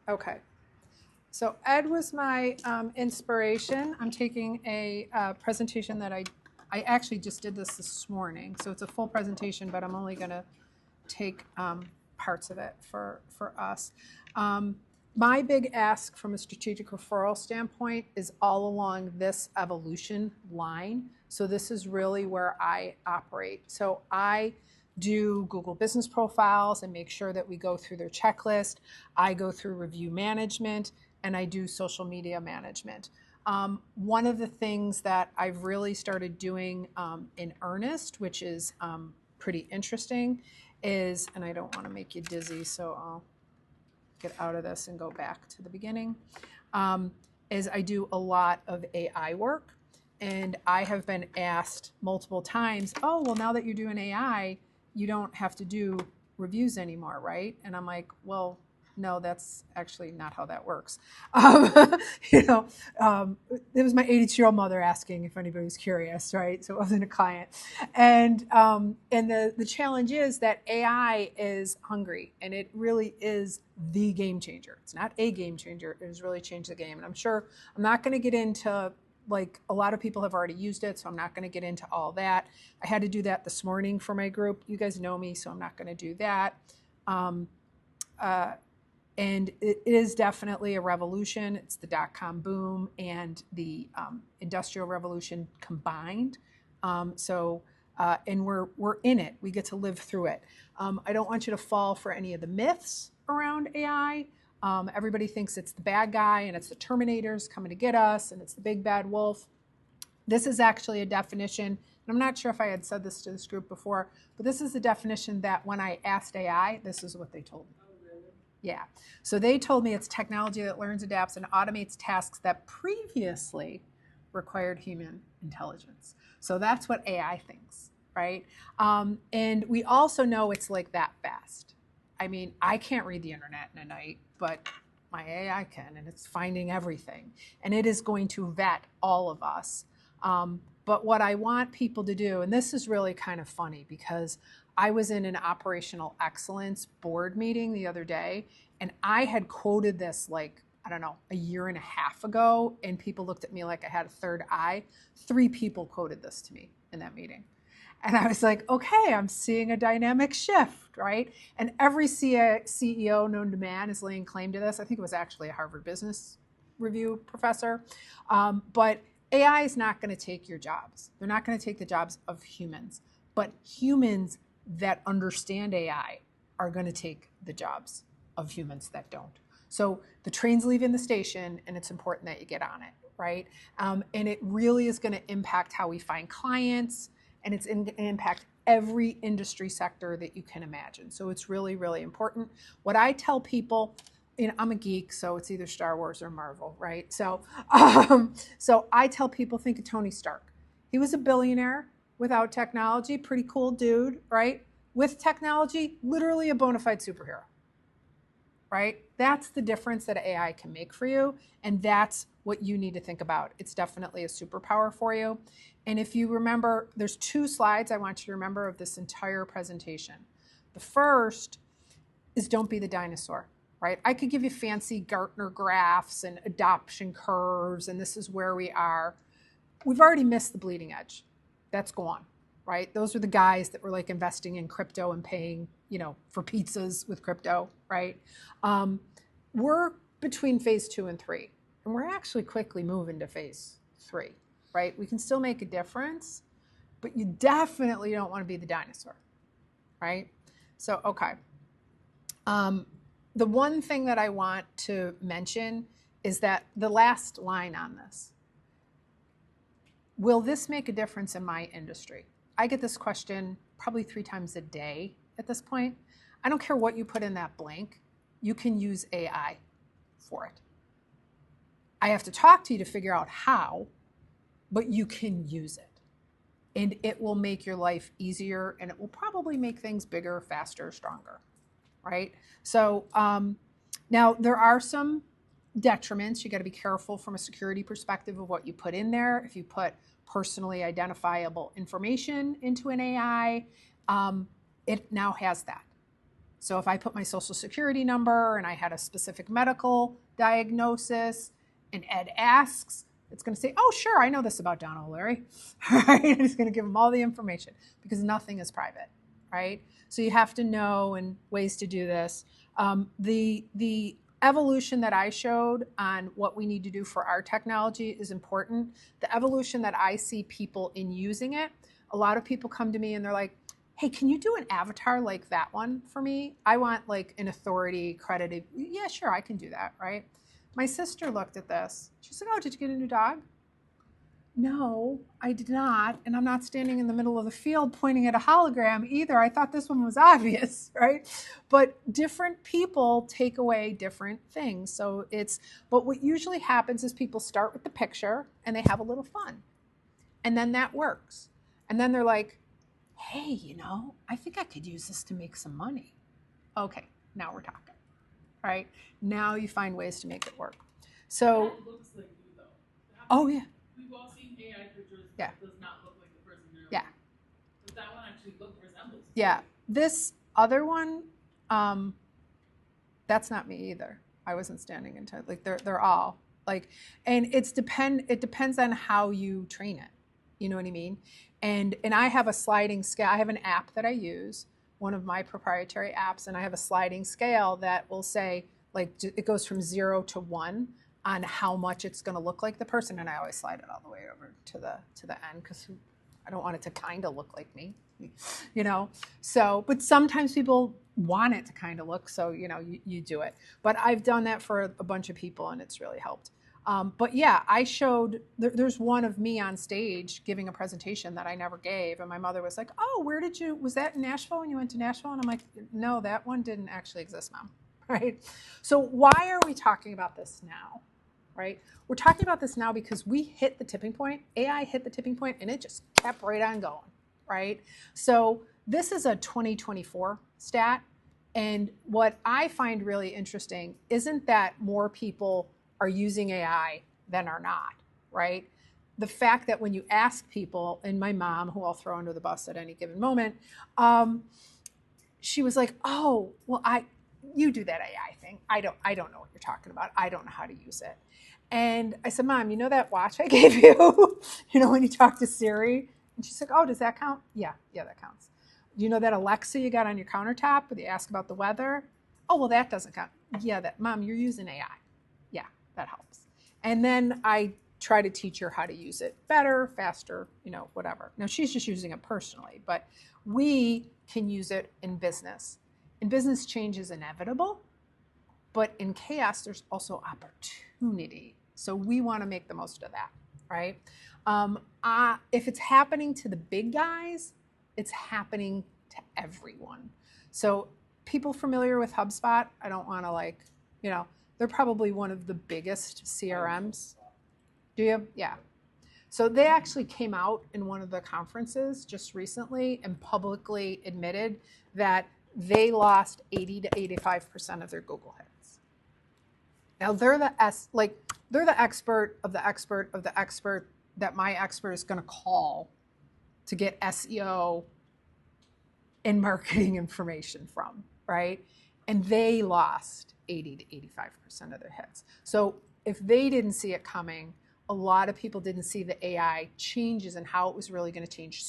Okay. So Ed was my inspiration. I'm taking a presentation that I actually just did this morning. So it's a full presentation, but I'm only going to take parts of it for us. Um, my big ask from a strategic referral standpoint is all along this evolution line. So this is really where I operate. So I do Google business profiles and make sure that we go through their checklist. I go through review management and I do social media management. One of the things that I've really started doing in earnest, which is pretty interesting, is, and I don't want to make you dizzy, so I'll get out of this and go back to the beginning, is I do a lot of AI work. And I have been asked multiple times, oh, well, now that you're doing AI, you don't have to do reviews anymore, right? And I'm like, well, no, that's actually not how that works. You know, it was my 82-year-old mother asking if anybody was curious, right? So it wasn't a client. And the challenge is that AI is hungry, and it really is the game changer. It's not a game changer. It has really changed the game. And I'm sure I'm not going to get into, like, a lot of people have already used it, so I'm not going to get into all that. I had to do that this morning for my group. You guys know me, so I'm not going to do that. And it is definitely a revolution. It's the dot-com boom and the industrial revolution combined. And we're in it. We get to live through it. I don't want you to fall for any of the myths around AI. Everybody thinks it's the bad guy and it's the Terminators coming to get us and it's the big bad wolf. This is actually a definition, and I'm not sure if I had said this to this group before, but this is the definition that when I asked AI, this is what they told me. Yeah. So they told me it's technology that learns, adapts, and automates tasks that previously required human intelligence. So that's what AI thinks, right? And we also know it's like that fast. I mean, I can't read the internet in a night, but my AI can, and it's finding everything. And it is going to vet all of us. But what I want people to do, and this is really kind of funny because I was in an operational excellence board meeting the other day, and I had quoted this, like, I don't know, a year and a half ago, and people looked at me like I had a third eye. 3 people quoted this to me in that meeting. And I was like, okay, I'm seeing a dynamic shift, right? And every CEO known to man is laying claim to this. I think it was actually a Harvard Business Review professor. But AI is not going to take your jobs. They're not going to take the jobs of humans. But humans that understand AI are going to take the jobs of humans that don't. So the train's leaving the station, and it's important that you get on it, right? And it really is going to impact how we find clients, and it's going to impact every industry sector that you can imagine. So it's really, really important. What I tell people, you know, I'm a geek, so it's either Star Wars or Marvel, right? So I tell people, think of Tony Stark. He was a billionaire without technology, pretty cool dude, right? With technology, literally a bona fide superhero, right? That's the difference that AI can make for you, and that's what you need to think about. It's definitely a superpower for you. And if you remember, there's 2 slides I want you to remember of this entire presentation. The first is don't be the dinosaur, right? I could give you fancy Gartner graphs and adoption curves, and this is where we are. We've already missed the bleeding edge. That's gone, right? Those are the guys that were like investing in crypto and paying, you know, for pizzas with crypto, right? We're between phase 2 and 3, and we're actually quickly moving to phase 3, right? We can still make a difference, but you definitely don't want to be the dinosaur, right? So, okay. The one thing that I want to mention is that the last line on this, will this make a difference in my industry? I get this question probably 3 times a day at this point. I don't care what you put in that blank. You can use AI for it. I have to talk to you to figure out how, but you can use it. And it will make your life easier, and it will probably make things bigger, faster, stronger, right? So now there are some detriments. You got to be careful from a security perspective of what you put in there. If you put personally identifiable information into an AI, it now has that. So if I put my social security number and I had a specific medical diagnosis and Ed asks, it's going to say, oh, sure, I know this about Donna O'Leary, right? And it's going to give them all the information because nothing is private, right? So you have to know and ways to do this. The evolution that I showed on what we need to do for our technology is important. The evolution that I see people in using it, a lot of people come to me and they're like, hey, can you do an avatar like that one for me? I want like an authority credited. Yeah, sure, I can do that, right? My sister looked at this. She said, oh, did you get a new dog? No, I did not. And I'm not standing in the middle of the field pointing at a hologram either. I thought this one was obvious, right? But different people take away different things. So but what usually happens is people start with the picture and they have a little fun. And then that works. And then they're like, hey, I think I could use this to make some money. Okay, now we're talking, right? Now you find ways to make it work. So, that looks like you though. Oh yeah. We've all seen AI pictures that does not look like the person you're. Yeah. But that one actually resembles. Yeah. This other one, that's not me either. I wasn't standing in like they're all like, and it depends on how you train it. You know what I mean? And I have a sliding scale. I have an app that I use, one of my proprietary apps, and I have a sliding scale that will say like it goes from 0 to 1 on how much it's going to look like the person, and I always slide it all the way over to the end because I don't want it to kind of look like me, So, but sometimes people want it to kind of look, so you do it. But I've done that for a bunch of people, and it's really helped. But yeah, I showed, there's one of me on stage giving a presentation that I never gave. And my mother was like, oh, was that in Nashville when you went to Nashville? And I'm like, no, that one didn't actually exist, Mom. Right? So why are we talking about this now? Right? We're talking about this now because we hit the tipping point. AI hit the tipping point and it just kept right on going. Right? So this is a 2024 stat. And what I find really interesting isn't that more people are using AI than are not, right? The fact that when you ask people, and my mom, who I'll throw under the bus at any given moment, she was like, "Oh, well, you do that AI thing. I don't know what you're talking about. I don't know how to use it." And I said, "Mom, you know that watch I gave you? When you talk to Siri?" And she's like, "Oh, does that count?" Yeah, that counts. You know that Alexa you got on your countertop where you ask about the weather? Oh, well, that doesn't count. Yeah, Mom, you're using AI. Yeah, that helps. And then I try to teach her how to use it better, faster, whatever. Now she's just using it personally, but we can use it in business. In business, change is inevitable, but in chaos, there's also opportunity. So we want to make the most of that, right? If it's happening to the big guys, it's happening to everyone. So people familiar with HubSpot, I don't want to they're probably one of the biggest CRMs. Do you? Yeah. So they actually came out in one of the conferences just recently and publicly admitted that they lost 80 to 85% of their Google hits. Now they're the expert of the expert of the expert that my expert is going to call to get SEO and marketing information from, right? And they lost 80 to 85% of their hits. So if they didn't see it coming, a lot of people didn't see the AI changes and how it was really going to change